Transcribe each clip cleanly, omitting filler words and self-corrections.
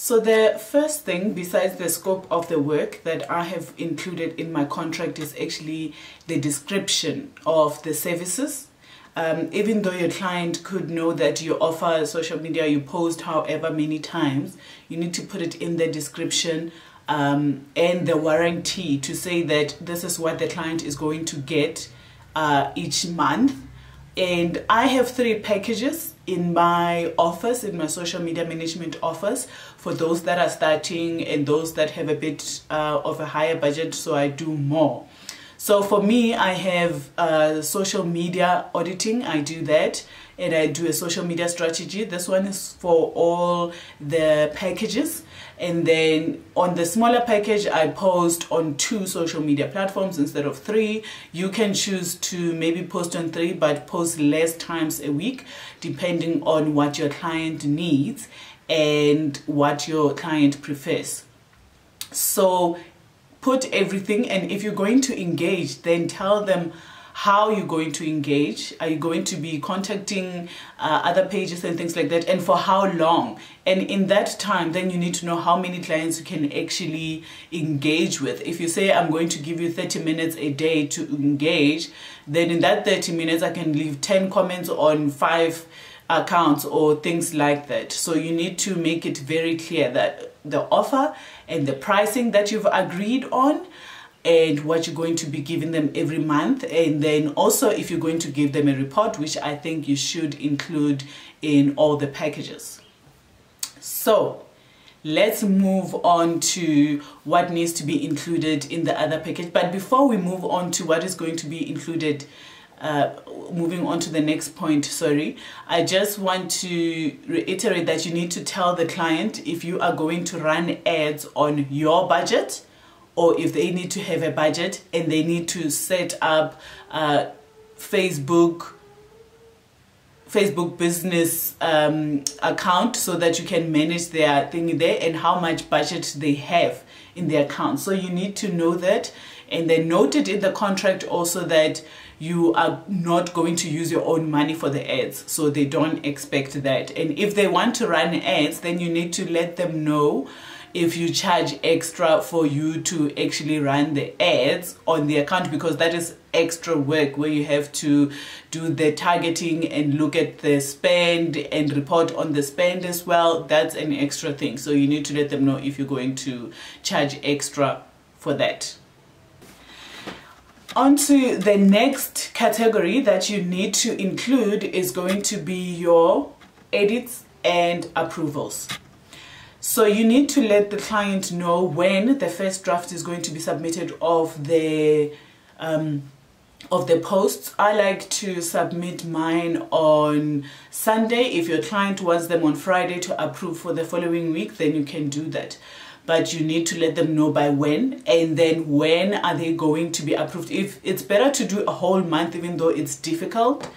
So the first thing, besides the scope of the work that I have included in my contract, is actually the description of the services. Even though your client could know that you offer social media, you post however many times, you need to put it in the description and the warranty to say that this is what the client is going to get each month. And I have 3 packages in my office, in my social media management office, for those that are starting and those that have a bit of a higher budget, so I do more. So for me, I have social media auditing, I do that, and I do a social media strategy. This one is for all the packages. And then on the smaller package, I post on 2 social media platforms instead of 3. You can choose to maybe post on 3, but post less times a week, depending on what your client needs and what your client prefers. So put everything, and if you're going to engage, then tell them how you're going to engage. Are you going to be contacting other pages and things like that, and for how long? And in that time, then you need to know how many clients you can actually engage with. If you say, I'm going to give you 30 minutes a day to engage, then in that 30 minutes, I can leave 10 comments on 5 accounts or things like that. So you need to make it very clear that the offer and the pricing that you've agreed on, and what you're going to be giving them every month. And then also if you're going to give them a report, which I think you should include in all the packages. So let's move on to what needs to be included in the other package. But before we move on to what is going to be included, moving on to the next point, sorry, I just want to reiterate that you need to tell the client if you are going to run ads on your budget, or if they need to have a budget and they need to set up a Facebook business account so that you can manage their thing there, and how much budget they have in their account. So you need to know that, and then note it in the contract also that you are not going to use your own money for the ads, so they don't expect that. And if they want to run ads, then you need to let them know if you charge extra for you to actually run the ads on the account, because that is extra work where you have to do the targeting and look at the spend and report on the spend as well. That's an extra thing. So you need to let them know if you're going to charge extra for that. On to the next category that you need to include is going to be your edits and approvals. So you need to let the client know when the first draft is going to be submitted of the posts. I like to submit mine on Sunday. If your client wants them on Friday to approve for the following week, then you can do that. But you need to let them know by when, and then when are they going to be approved. If it's better to do a whole month, even though it's difficult,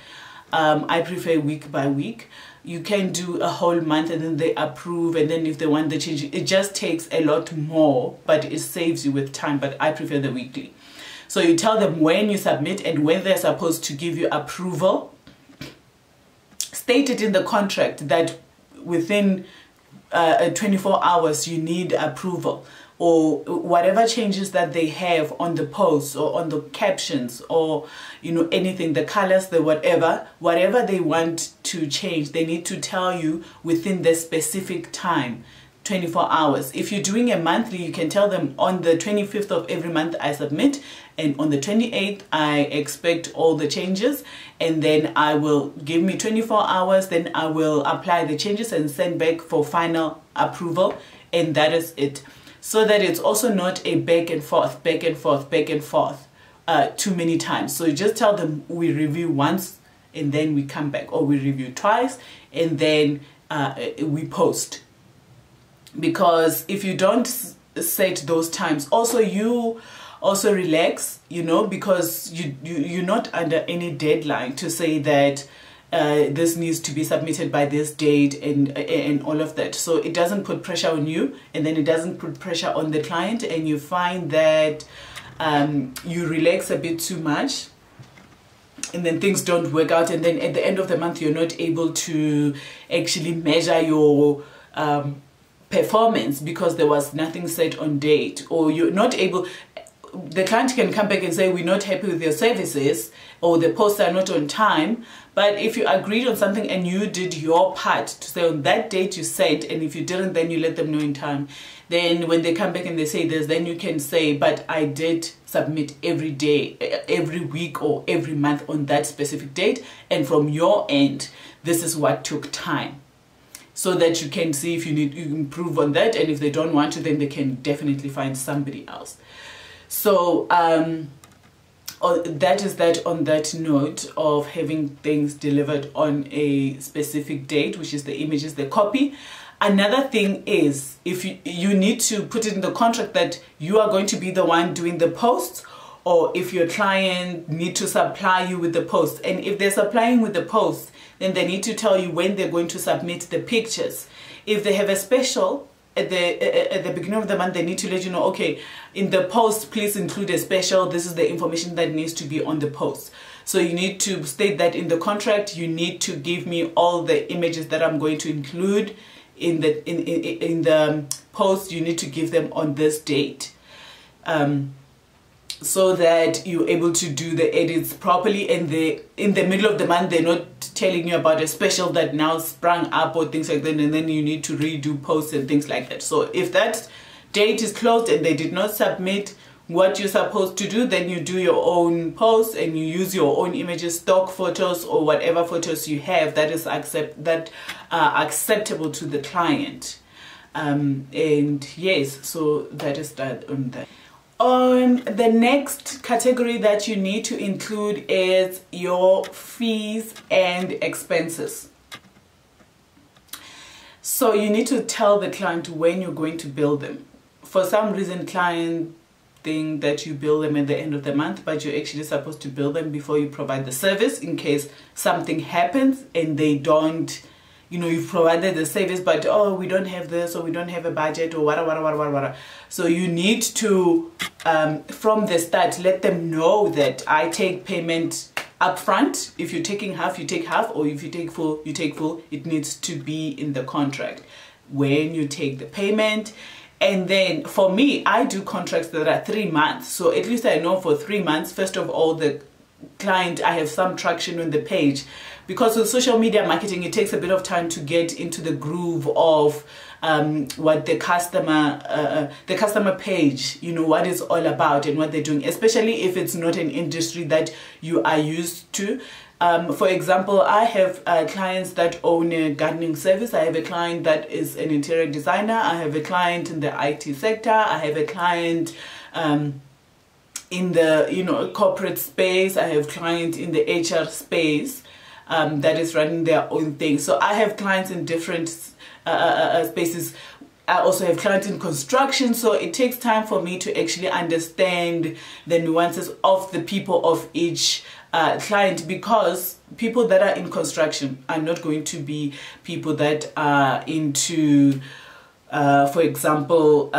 I prefer week by week. You can do a whole month and then they approve, and then if they want the change, it just takes a lot more, but it saves you with time. But I prefer the weekly. So you tell them when you submit and when they're supposed to give you approval. State it in the contract that within 24 hours you need approval, or whatever changes that they have on the posts or on the captions, or anything, the colors, the whatever they want to change, they need to tell you within the specific time, 24 hours. If you're doing a monthly, you can tell them on the 25th of every month I submit, and on the 28th I expect all the changes, and then I will give me 24 hours, then I will apply the changes and send back for final approval, and that is it. So that it's also not a back and forth too many times. So you just tell them we review once and then we come back, or we review twice and then we post. Because if you don't set those times, also you also relax, because you're not under any deadline to say that this needs to be submitted by this date and all of that. So it doesn't put pressure on you, and then it doesn't put pressure on the client, and you find that you relax a bit too much, and then things don't work out, and then at the end of the month you're not able to actually measure your performance because there was nothing set on date, or you're not able, the client can come back and say, we're not happy with your services, or the posts are not on time. But if you agreed on something and you did your part to say on that date you said, and if you didn't, then you let them know in time, then when they come back and they say this, then you can say, but I did submit every day, every week, or every month on that specific date, and from your end this is what took time, so that you can see if you need to improve on that, and if they don't want to, then they can definitely find somebody else. So that is that on that note of having things delivered on a specific date, which is the images, the copy. Another thing is, if you need to put it in the contract that you are going to be the one doing the posts, or if your client need to supply you with the posts. And if they're supplying with the posts, then they need to tell you when they're going to submit the pictures. If they have a special at the beginning of the month, they need to let you know, okay, in the post, please include a special. This is the information that needs to be on the post. So you need to state that in the contract. You need to give me all the images that I'm going to include in the post. You need to give them on this date, so that you're able to do the edits properly, and in the middle of the month they're not telling you about a special that now sprung up or things like that, and then you need to redo posts and things like that. So if that date is closed and they did not submit what you're supposed to do, then you do your own posts and you use your own images, stock photos, or whatever photos you have that is acceptable to the client. And yes, so that is that on that. The next category that you need to include is your fees and expenses. So you need to tell the client when you're going to bill them. For some reason, client think that you bill them at the end of the month, but you're actually supposed to bill them before you provide the service, in case something happens and they don't, you know, you've provided the service, but oh, we don't have this, or we don't have a budget, or whatever. So you need to, from the start, let them know that I take payment upfront. If you're taking half, you take half, or if you take full, you take full. It needs to be in the contract when you take the payment. And then for me, I do contracts that are 3 months. So at least I know for 3 months, first of all, the client, I have some traction on the page, because with social media marketing it takes a bit of time to get into the groove of what the customer page, you know, what it's all about and what they're doing, especially if it's not an industry that you are used to. For example, I have clients that own a gardening service. I have a client that is an interior designer. I have a client in the IT sector. I have a client in the, you know, corporate space. I have clients in the HR space that is running their own thing. So I have clients in different spaces. I also have clients in construction, so it takes time for me to actually understand the nuances of the people of each client, because people that are in construction are not going to be people that are into, for example,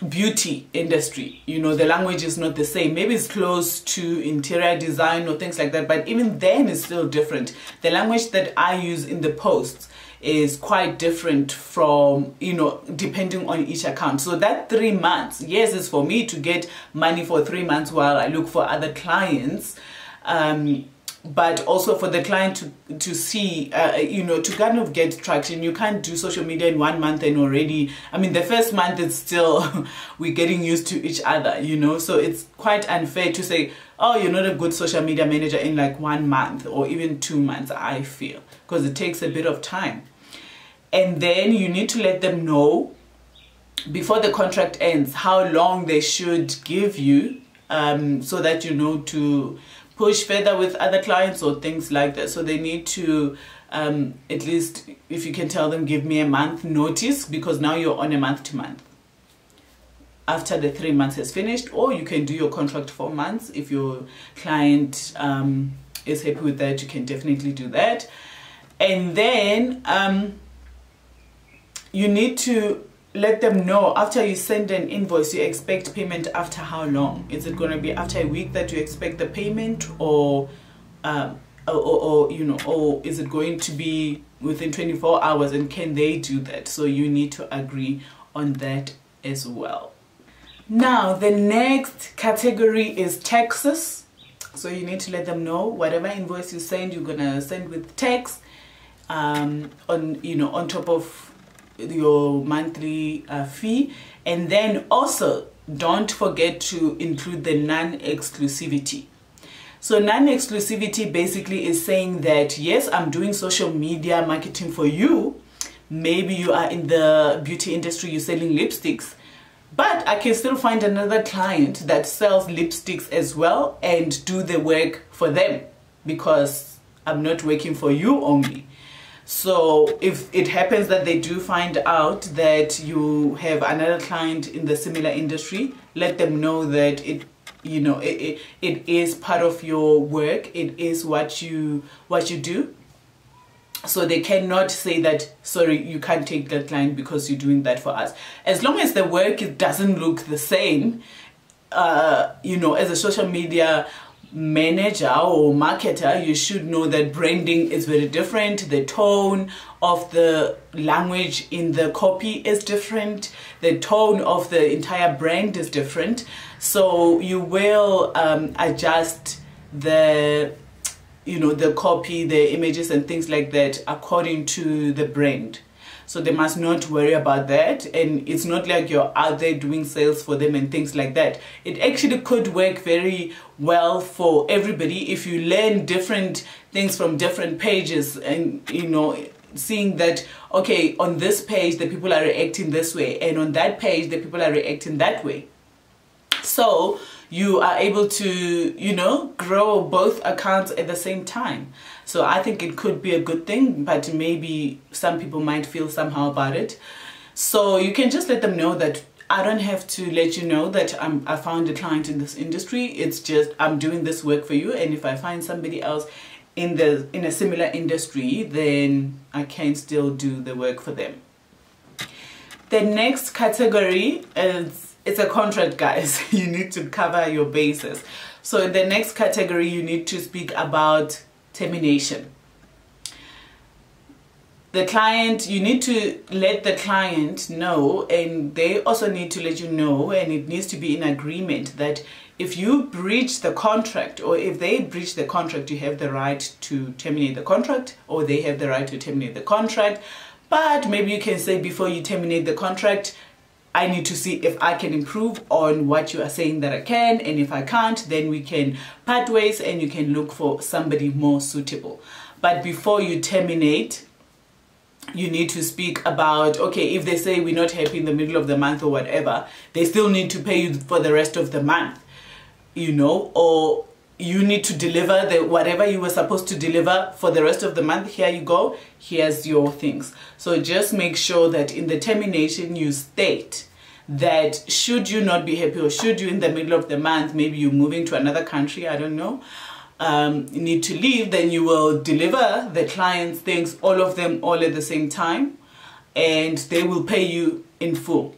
beauty industry. You know, the language is not the same. Maybe it's close to interior design or things like that, but even then it's still different. The language that I use in the posts is quite different from, you know, depending on each account. So that 3 months, yes, is for me to get money for 3 months while I look for other clients, but also for the client to see, you know, to kind of get traction. You can't do social media in 1 month and already, I mean, the first month it's still, we're getting used to each other, you know, so it's quite unfair to say, oh, you're not a good social media manager in like 1 month or even 2 months, I feel, because it takes a bit of time. And then you need to let them know before the contract ends how long they should give you, so that you know to push further with other clients or things like that. So they need to, at least if you can tell them, give me a month notice, because now you're on a month to month after the 3 months has finished. Or you can do your contract for months. If your client is happy with that, you can definitely do that. And then you need to let them know after you send an invoice, you expect payment after how long? Is it going to be after a week that you expect the payment, or or you know, or is it going to be within 24 hours, and can they do that? So you need to agree on that as well. Now the next category is taxes. So you need to let them know whatever invoice you send, you're gonna send with tax on, you know, on top of your monthly fee. And then also don't forget to include the non-exclusivity. So non-exclusivity basically is saying that yes, I'm doing social media marketing for you. Maybe you are in the beauty industry, you're selling lipsticks, but I can still find another client that sells lipsticks as well and do the work for them, because I'm not working for you only. So if it happens that they do find out that you have another client in the similar industry, let them know that it, you know, it is part of your work. It is what you do. So they cannot say that, sorry, you can't take that client because you're doing that for us. As long as the work doesn't look the same, you know, as a social media manager or marketer, you should know that branding is very different. The tone of the language in the copy is different. The tone of the entire brand is different. So you will adjust the, you know, the copy, the images and things like that according to the brand. So they must not worry about that. And it's not like you're out there doing sales for them and things like that. It actually could work very well for everybody if you learn different things from different pages, and, you know, seeing that, okay, on this page the people are reacting this way, and on that page the people are reacting that way. So you are able to, you know, grow both accounts at the same time. So I think it could be a good thing, but maybe some people might feel somehow about it. So you can just let them know that I don't have to let you know that I found a client in this industry. It's just I'm doing this work for you, and if I find somebody else in a similar industry, then I can still do the work for them. The next category is, it's a contract, guys. You need to cover your bases. So in the next category, you need to speak about termination. The client, you need to let the client know, and they also need to let you know, and it needs to be in agreement that if you breach the contract, or if they breach the contract, you have the right to terminate the contract, or they have the right to terminate the contract. But maybe you can say, before you terminate the contract, I need to see if I can improve on what you are saying that I can, and if I can't, then we can part ways and you can look for somebody more suitable. But before you terminate, you need to speak about, okay, if they say we're not happy in the middle of the month or whatever, they still need to pay you for the rest of the month, you know, or you need to deliver the whatever you were supposed to deliver for the rest of the month. Here you go, here's your things. So just make sure that in the termination you state that should you not be happy, or should you in the middle of the month, maybe you're moving to another country, I don't know, you need to leave, then you will deliver the client's things, all of them, all at the same time, and they will pay you in full.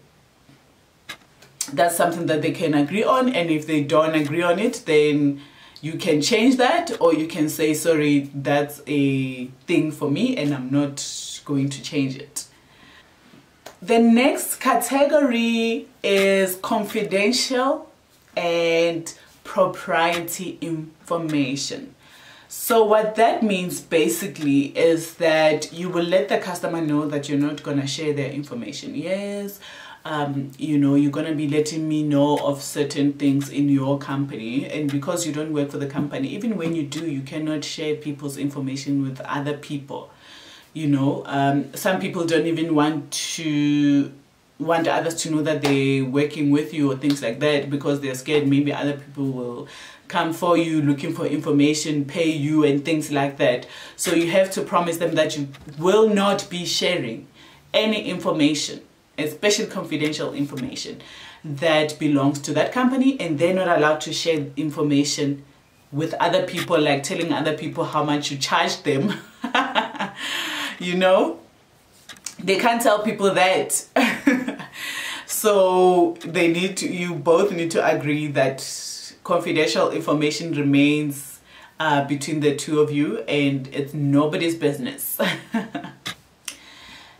That's something that they can agree on, and if they don't agree on it, then you can change that, or you can say, sorry, that's a thing for me and I'm not going to change it. The next category is confidential and proprietary information. So what that means basically is that you will let the customer know that you're not going to share their information. Yes, you know, you're going to be letting me know of certain things in your company, and because you don't work for the company, even when you do, you cannot share people's information with other people. You know, some people don't even want others to know that they're working with you or things like that, because they're scared maybe other people will come for you looking for information, pay you and things like that. So you have to promise them that you will not be sharing any information, especially confidential information, that belongs to that company, and they're not allowed to share information with other people, like telling other people how much you charge them. You know, they can't tell people that. So they need to, you both need to agree that confidential information remains between the two of you, and it's nobody's business.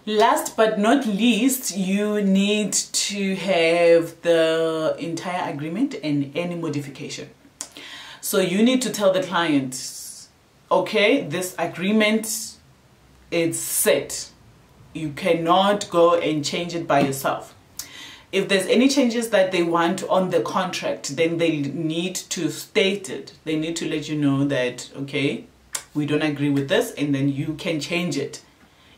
Last but not least, you need to have the entire agreement and any modification. So you need to tell the client, okay, this agreement is set. You cannot go and change it by yourself. If there's any changes that they want on the contract, then they need to state it. They need to let you know that, okay, we don't agree with this, and then you can change it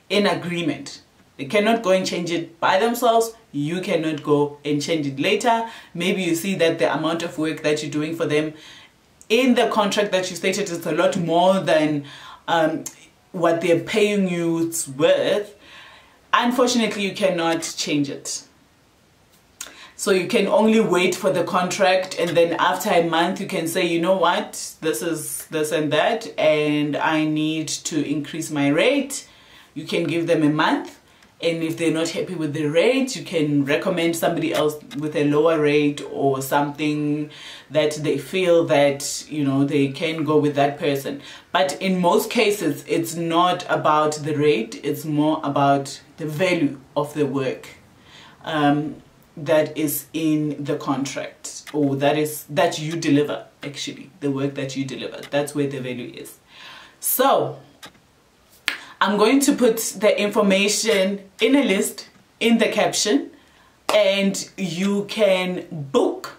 in agreement. They cannot go and change it by themselves. You cannot go and change it later. Maybe you see that the amount of work that you're doing for them in the contract that you stated is a lot more than what they're paying you worth. Unfortunately, you cannot change it. So you can only wait for the contract, and then after a month you can say, you know what, this is this and that, and I need to increase my rate. You can give them a month, and if they're not happy with the rate, you can recommend somebody else with a lower rate or something that they feel that, you know, they can go with that person. But in most cases, it's not about the rate, it's more about the value of the work that is in the contract, or that you deliver. Actually, the work that you deliver, that's where the value is. So I'm going to put the information in a list in the caption, and you can book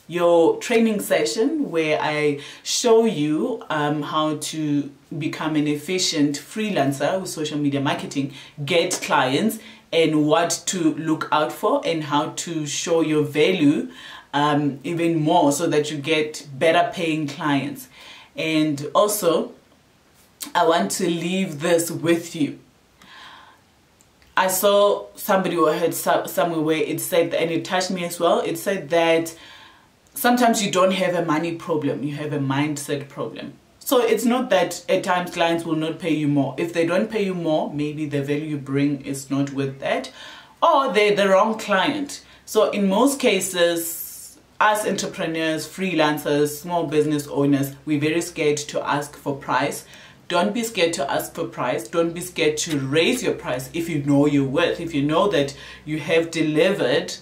your training session where I show you how to become an efficient freelancer with social media marketing, get clients, and what to look out for, and how to show your value even more so that you get better paying clients. And also, I want to leave this with you. I saw somebody who heard somewhere where it said, and it touched me as well, it said that sometimes you don't have a money problem, you have a mindset problem. So it's not that at times clients will not pay you more. If they don't pay you more, maybe the value you bring is not worth that, or they're the wrong client. So in most cases, as entrepreneurs, freelancers, small business owners, we're very scared to ask for price. Don't be scared to ask for price. Don't be scared to raise your price if you know your worth. If you know that you have delivered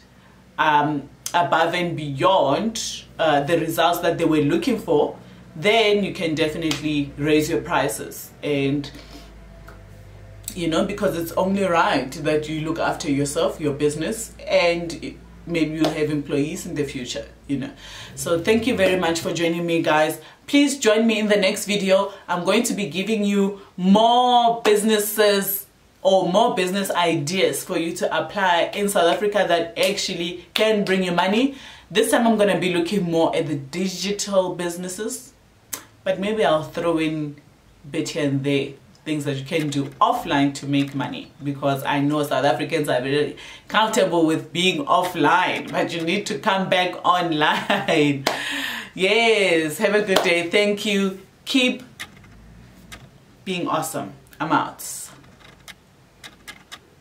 above and beyond the results that they were looking for, then you can definitely raise your prices. And, you know, because it's only right that you look after yourself, your business, and maybe you'll have employees in the future, you know. So thank you very much for joining me, guys. Please join me in the next video. I'm going to be giving you more businesses or more business ideas for you to apply in South Africa that actually can bring you money. This time I'm going to be looking more at the digital businesses, but maybe I'll throw in a bit here and there, things that you can do offline to make money, because I know South Africans are very comfortable with being offline, but you need to come back online. Yes, have a good day. Thank you. Keep being awesome. I'm out.